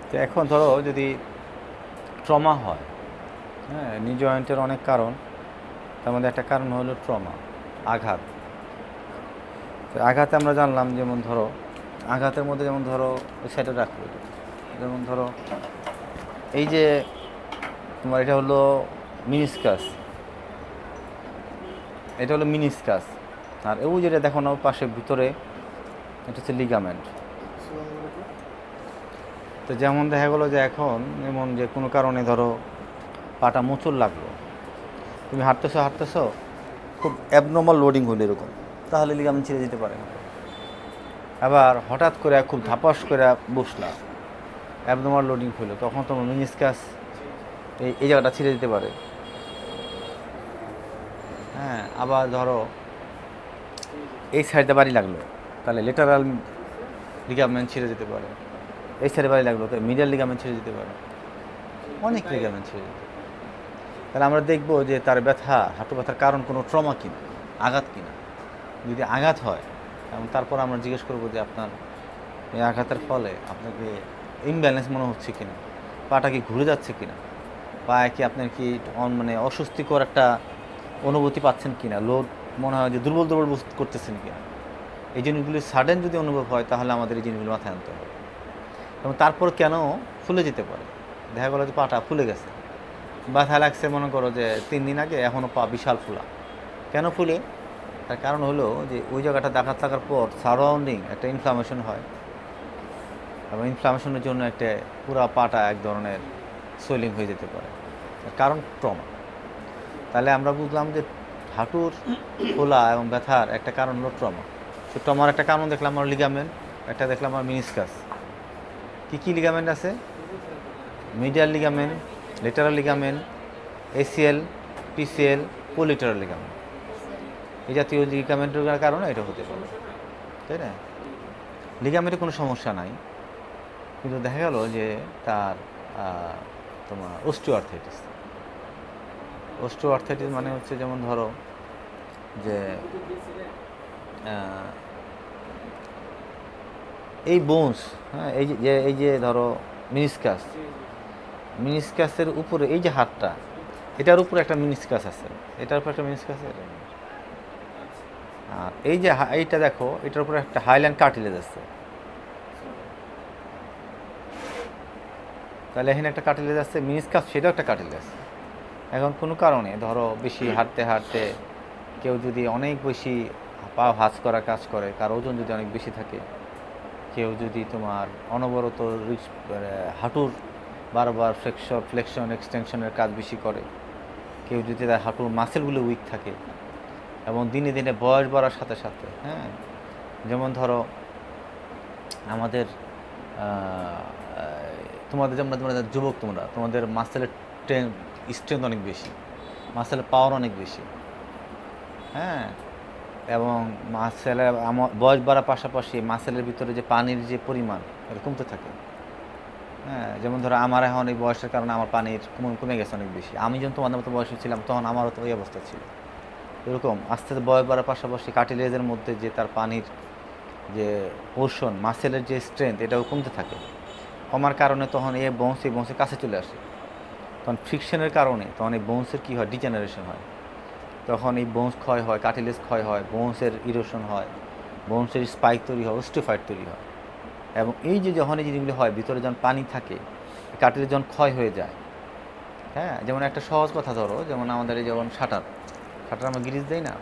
তো এখন ধরো যদি ট্রমা হয়, হ্যাঁ, নি জয়েন্টের অনেক কারণ, তার মধ্যে একটা কারণ হলো ট্রমা, আঘাত। তো আঘাতে আমরা জানলাম, যেমন ধরো আঘাতের মধ্যে যেমন ধরো ওই সাইডে রাখবো, যেমন ধরো এই যে তোমার এটা হলো মিনিসকাস, এটা হলো মিনিসকাস, আর ওই যেটা দেখো না পাশে ভিতরে, এটা হচ্ছে লিগামেন্ট। তো যেমন দেখা গেলো যে এখন যেমন যে কোনো কারণে ধরো পাটা মোচড় লাগলো, তুমি হাঁটতেছো খুব অ্যাবনর্মাল লোডিং হলো এরকম, তাহলে লিগামেন্ট ছিঁড়ে যেতে পারে। আবার হঠাৎ করে খুব ধাপাস করে বসলা, অ্যাবনর্মাল লোডিং হলো, তখন তোমার মিনিসকাস এই জায়গাটা ছিঁড়ে যেতে পারে। হ্যাঁ, আবার ধরো এই সাইডে বাড়ি লাগলো, তাহলে লেটারাল লিগামেন্ট ছিঁড়ে যেতে পারে। এই সাইডে বাড়ি লাগলো, তাহলে মিডিয়াল লিগামেন্ট ছিঁড়ে যেতে পারে, অনেক লিগামেন্ট ছিঁড়ে যেতে পারে। তাহলে আমরা দেখবো যে তার ব্যথা, হাঁটু ব্যথার কারণ কোনো ট্রমা কিনা, আঘাত কিনা। যদি আঘাত হয়, এবং তারপর আমরা জিজ্ঞেস করবো যে আপনার এই আঘাতের ফলে আপনাকে ইমব্যালেন্স মনে হচ্ছে কিনা, পাটা কি ঘুরে যাচ্ছে কিনা, পায়ে কি আপনার কি মানে অস্বস্তিকর একটা অনুভূতি পাচ্ছেন কিনা, লোড মনে হয় যে দুর্বল দুর্বল বোধ করতেছেন কিনা। এই জিনিসগুলি সাডেন যদি অনুভব হয়, তাহলে আমাদের এই জিনিসগুলো মাথায় আনতে হবে। এবং তারপর কেন ফুলে যেতে পারে, দেখা গেলো যে পাটা ফুলে গেছে, ব্যথা লাগছে মনে করো যে 3 দিন আগে, এখনও পা বিশাল ফুলা। কেন ফুলে? তার কারণ হলো যে ওই জায়গাটা আঘাত লাগার পর সারাউন্ডিং একটা ইনফ্লামেশন হয়, এবং ইনফ্লামেশনের জন্য একটা পুরো পাটা এক ধরনের সোয়েলিং হয়ে যেতে পারে, তার কারণ ট্রমা। তাহলে আমরা বুঝলাম যে হাঁটুর ফোলা এবং ব্যথার একটা কারণ হলো ট্রমা। তো ট্রমার একটা কারণ দেখলাম আমার লিগামেন্ট, একটা দেখলাম আমার মিনিসকাস। কী লিগামেন্ট আছে? Medial ligament, lateral ligament, ACL, PCL, collateral ligament. এই জাতীয় লিগামেন্টের কারণে এটা হতে পারে, তাই না? লিগামেন্টে কোনো সমস্যা নাই, কিন্তু দেখা গেল যে তার তোমার অস্টিওআর্থাইটিস মানে হচ্ছে, যেমন ধরো যে এই বোনস, হ্যাঁ, এই যে ধরো মিনিসকাসের উপরে এই যে হাড়টা, এটার উপরে একটা মিনিসকাস আছে, এটার উপরে একটা মিনিসকাস আছে, আর এই যে এইটা দেখো, এটার উপরে একটা হাইল্যান্ড কার্টিলেজ আছে। তাহলে এখানে একটা কার্টিলেজ আছে, মিনিসকাস সেটাও একটা কার্টিলেজ। এখন কোনো কারণে ধরো বেশি হাঁটতে হাঁটতে কেউ যদি অনেক বেশি পা ভাঁজ করা কাজ করে, কার ওজন যদি অনেক বেশি থাকে, কেউ যদি তোমার অনবরত হাঁটুর বারবার ফ্লেকশন এক্সটেনশনের কাজ বেশি করে, কেউ যদি তার হাঁটুর মাসেলগুলো উইক থাকে, এবং দিনে দিনে বয়স বাড়ার সাথে সাথে, হ্যাঁ, যেমন ধরো আমাদের তোমাদের যেমন তোমাদের যুবক, তোমাদের মাসেলের স্ট্রেংথ অনেক বেশি, মাসেলের পাওয়ার অনেক বেশি, হ্যাঁ, এবং মাসেলের বয়স বাড়ার পাশাপাশি মাসেলের ভিতরে যে পানির যে পরিমাণ, এটা কমতে থাকে। হ্যাঁ, যেমন ধরো আমার এখন এই বয়সের কারণে আমার পানির কমে গেছে অনেক বেশি। আমি যখন তোমাদের মতো বয়সে ছিলাম, তখন আমারও তো ওই অবস্থা ছিল। এরকম আস্তে আস্তে বয়স বাড়ার পাশাপাশি কার্টিলেজের মধ্যে যে তার পানির যে পোর্শন, মাসেলের যে স্ট্রেংথ, এটাও কমতে থাকে। কমার কারণে তখন এই বোনসের কাছে চলে আসে, তখন ফ্রিকশনের কারণে তখন এই বোনসের কী হয়, ডিজেনারেশন হয়। তখন এই বোনস ক্ষয় হয়, কার্টিলেজ ক্ষয় হয়, বোনসের ইরোশন হয়, বোনসের স্পাইক তৈরি হয়, অস্টিওফাইট তৈরি হয়। এবং এই যে যখন এই জিনিসগুলো হয়, ভিতরে যখন পানি থাকে, কার্টিলেজ যখন ক্ষয় হয়ে যায়, হ্যাঁ, যেমন একটা সহজ কথা ধরো, যেমন আমাদের এই যেমন শাটার আমরা গ্রিজ দিই না,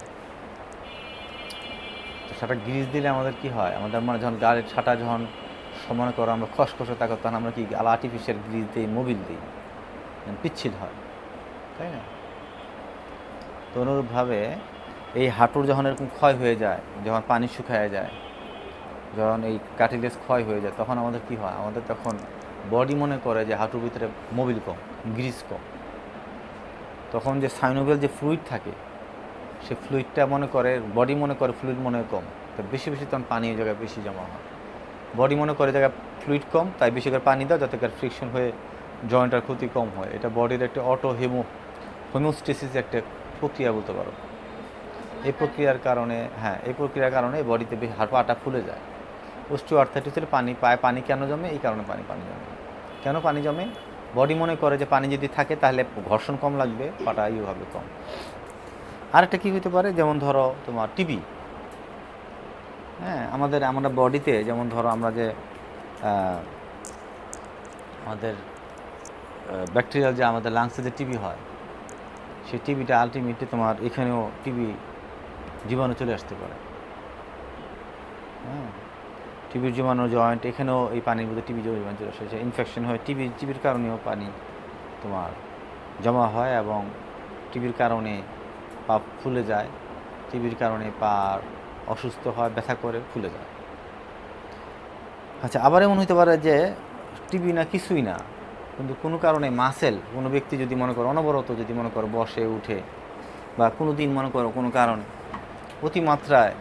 তো শাটার গ্রিজ দিলে আমাদের কি হয়, আমাদের মানে যখন গাড়ির শাটার যখন সমান করো আমরা খসখসে থাকো, তখন আমরা কি আর্টিফিশিয়াল গ্রিজ দিই, মোবিল দিই, পিচ্ছিল হয়, তাই না? তো অনুরূপভাবে এই হাঁটুর যখন এরকম ক্ষয় হয়ে যায়, যখন পানি শুকায় যায়, যখন এই কার্টিলেজ ক্ষয় হয়ে যায়, তখন আমাদের কি হয়, আমাদের তখন বডি মনে করে যে হাঁটুর ভিতরে মোবিল কম, গ্রিজ কম। তখন যে সাইনোভিয়াল যে ফ্লুইড থাকে, সে ফ্লুইডটা বডি মনে করে ফ্লুইড মনে হয় কম, তো বেশি বেশি তখন পানি ওই জায়গায় বেশি জমা হয়। বডি মনে করে জায়গায় ফ্লুইড কম, তাই বেশি করে পানি দাও, যাতে ফ্রিকশন হয়ে জয়েন্টের ক্ষতি কম হয়। এটা বডির একটা হোমিওস্টেসিস একটা প্রক্রিয়া বলতে পারো। এই প্রক্রিয়ার কারণে বডিতে পাটা ফুলে যায়। অস্টিওআর্থাইটিস হলে পানি কেন জমে? এই কারণে পানি জমে। কেন পানি জমে? বডি মনে করে যে পানি যদি থাকে তাহলে ঘর্ষণ কম লাগবে, পাটা হবে কম। আরেকটা কী হতে পারে, যেমন ধরো তোমার টিবি। হ্যাঁ, আমরা বডিতে যেমন ধরো আমরা যে আমাদের ব্যাকটেরিয়াল যে আমাদের লাংসে যে টিবি হয়, সেই টিবিটা আলটিমেটলি তোমার এখানেও টিবি জীবাণু চলে আসতে পারে। হ্যাঁ, টিবির জীবাণু জয়েন্ট, এখানেও এই পানির মধ্যে টিবি জীবাণু চলে আসে, ইনফেকশন হয়। টিবির কারণেও পানি তোমার জমা হয় এবং টিবির কারণে পা ফুলে যায়, টিবির কারণে পা অসুস্থ হয়, ব্যথা করে ফুলে যায়। আচ্ছা, আবার এমন হতে পারে যে টিবি না কিছুই না, কিন্তু কোনো কারণে মাসেল, কোনো ব্যক্তি যদি মনে করো অনবরত যদি মনে করো বসে উঠে বা কোনো দিন মনে করো কোনো কারণে অতিমাত্রায়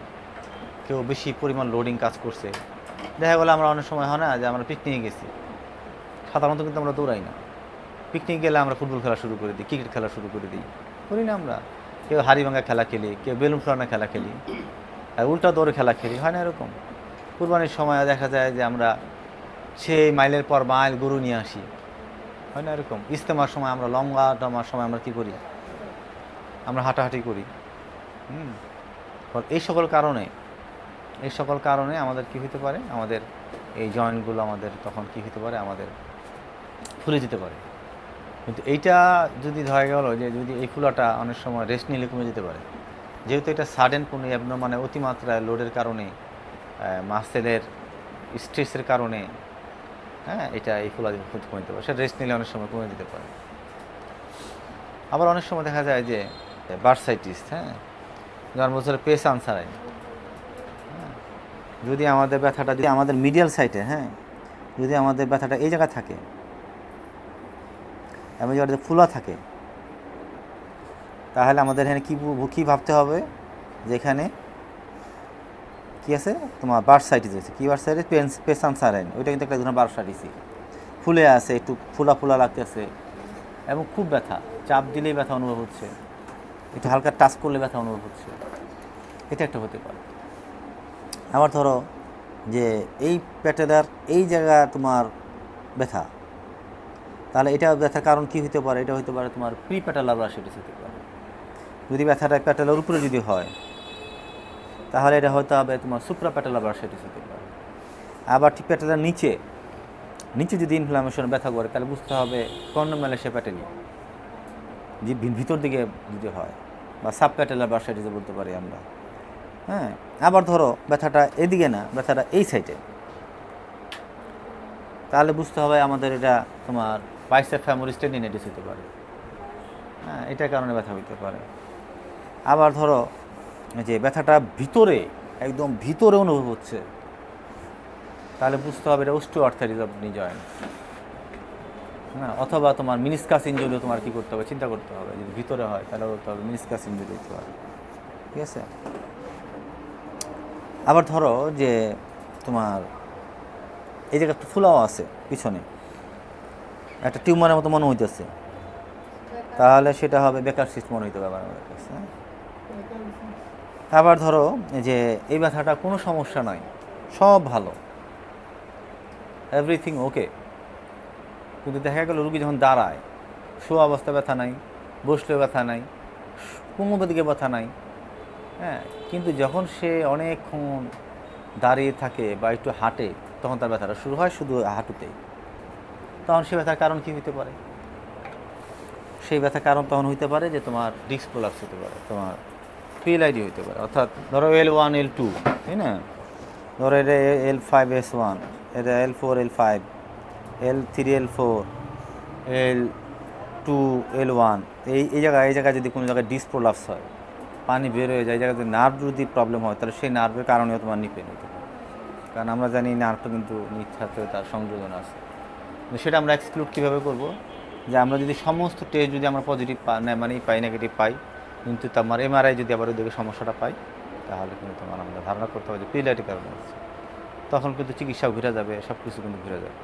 কেউ বেশি পরিমাণ লোডিং কাজ করছে, দেখা গেলো আমরা অনেক সময় হয় না যে আমরা পিকনিকে গেছি, সাধারণত কিন্তু আমরা দৌড়াই না। পিকনিক গেলে আমরা ফুটবল খেলা শুরু করে দিই, ক্রিকেট খেলা শুরু করে দিই, করি না আমরা? কেউ হাড়ি ভাঙা খেলা খেলি, কেউ বেলুন ফোলানো খেলা খেলি, আর উল্টা দৌড়ে খেলা খেলি, হয় না এরকম? কুরবানির সময় দেখা যায় যে আমরা সেই মাইলের পর মাইল গরু নিয়ে আসি, হয় না এরকম? ইজতেমার সময় আমরা লম্বা টমার সময় আমরা কী করি? আমরা হাঁটাহাঁটি করি। এই সকল কারণে আমাদের কী হতে পারে, আমাদের এই জয়েন্টগুলো আমাদের তখন কী হতে পারে, আমাদের ফুলে যেতে পারে। কিন্তু এইটা যদি ধরা গেল যে যদি এই ফুলাটা অনেক সময় রেস্ট নিলে কমে যেতে পারে, যেহেতু এটা সাডেন কোনো মানে অতিমাত্রায় লোডের কারণে, মাসেলের স্ট্রেসের কারণে, হ্যাঁ, এটা এই ফুলা কমে যেতে পারে। সেটা রেস্ট নিলে অনেক সময় কমে যেতে পারে। আবার অনেক সময় দেখা যায় যে বার্সাইটিস, হ্যাঁ, যার মধ্যে পেস আনসারাইন, হ্যাঁ, যদি আমাদের ব্যথাটা যদি আমাদের মিডিয়াল সাইডে, হ্যাঁ, যদি আমাদের ব্যথাটা এই জায়গায় থাকে এবং যদি ফুলা থাকে, তাহলে আমাদের এখানে কী ভাবতে হবে যে এখানে কী আছে, তোমার বার্সাইটিস আছে। কী বার্সাইটিস? পেসানসারাইন, ওইটা কিন্তু একটা ধরনের বার্সাইটিসই। ফুলে আছে, একটু ফুলা লাগতেছে এবং খুব ব্যথা, চাপ দিলেই ব্যথা অনুভব হচ্ছে, একটু হালকা টাচ করলে ব্যথা অনুভব হচ্ছে, এটা একটা হতে পারে। আবার ধরো যে এই প্যাটেলার এই জায়গা তোমার ব্যথা, তাহলে এটা ব্যথার কারণ কী হতে পারে? এটা হতে পারে তোমার প্রি প্যাটেলার বার্সাইটিস হতে পারে। যদি ব্যথাটা প্যাটেলার উপরে যদি হয়, তাহলে এটা হতে হবে তোমার সুপ্রা প্যাটেলার বার্সাইটিস হতে পারে। আবার ঠিক প্যাটেলার নিচে যদি ইনফ্লামেশন ব্যথা করে, তাহলে বুঝতে হবে কর্নোম্যালাইশিয়া প্যাটেলি, যে ভিতর দিকে যদি হয়, বা সাব প্যাটেলার বার্সাইটিস বলতে পারি আমরা। হ্যাঁ, আবার ধরো ব্যথাটা এদিকে না, ব্যথাটা এই সাইডে, তাহলে বুঝতে হবে আমাদের এটা তোমার বাইসেপ ফেমোরিস টেন্ডিনাইটিস হতে পারে। হ্যাঁ, এটার কারণে ব্যথা হতে পারে। আবার ধরো যে ব্যথাটা ভিতরে, একদম ভিতরে অনুভব হচ্ছে, তাহলে বুঝতে হবে এটা অস্টিওআর্থ্রাইটিস অফ নি জয়েন্ট। হ্যাঁ, অথবা তোমার মিনিসকাস ইনজুরি, তোমার কী করতে হবে, চিন্তা করতে হবে। যদি ভিতরে হয় তাহলে বলতে হবে মিনিসকাস ইনজুরি হতে পারে, ঠিক আছে? আবার ধরো যে তোমার এই জায়গায় একটা ফুলাও আছে পিছনে, একটা টিউমারের মতো মনে হইতেছে, তাহলে সেটা হবে বেকার সিস্ট মনে হইতে পারে আমাদের কাছে। আবার ধরো যে এই ব্যথাটা কোনো সমস্যা নয়, সব ভালো, এভরিথিং ওকে, কিন্তু দেখা গেল রুগী যখন দাঁড়ায়, শোয়া অবস্থা ব্যথা নাই, বসলেও ব্যথা নাই, কোনো দিকে ব্যথা নাই, হ্যাঁ, কিন্তু যখন সে অনেকক্ষণ দাঁড়িয়ে থাকে বা একটু হাঁটে, তখন তার ব্যথাটা শুরু হয় শুধু হাঁটুতেই। তখন সে ব্যথার কারণ কী হতে পারে? সেই ব্যথার কারণ তখন হইতে পারে যে তোমার ডিস্ক প্রোলাপস হতে পারে, তোমার পিএলআইডি হতে পারে। অর্থাৎ ধরো L1 L2, তাই না? ধরো এটা L5S1, এটা L4 L5, L3 L4, L2 L1, এই জায়গায় যদি কোনো জায়গায় ডিস্ক প্রোলাপস হয়, পানি বের হয়ে যায়, এই জায়গায় যদি নার্ভ যদি প্রবলেম হয়, তাহলে সেই নার্ভের কারণেও তোমার নি পেন হতে পারে। কারণ আমরা জানি নার্ভটা কিন্তু নিচ সাথে তার সংযোজন আছে। কিন্তু সেটা আমরা এক্সক্লুড কীভাবে করব? যে আমরা যদি সমস্ত টেস্ট যদি আমরা পজিটিভ পাই, নেগেটিভ পাই, কিন্তু তোমার এমআরআই যদি আবার ওইদিকে সমস্যাটা পাই, তাহলে কিন্তু তোমার আমরা ধারণা করতে হবে যে পিএলআইডির কারণে হচ্ছে। তখন কিন্তু চিকিৎসাও ঘুরে যাবে, সব কিছু কিন্তু ঘুরে যাবে।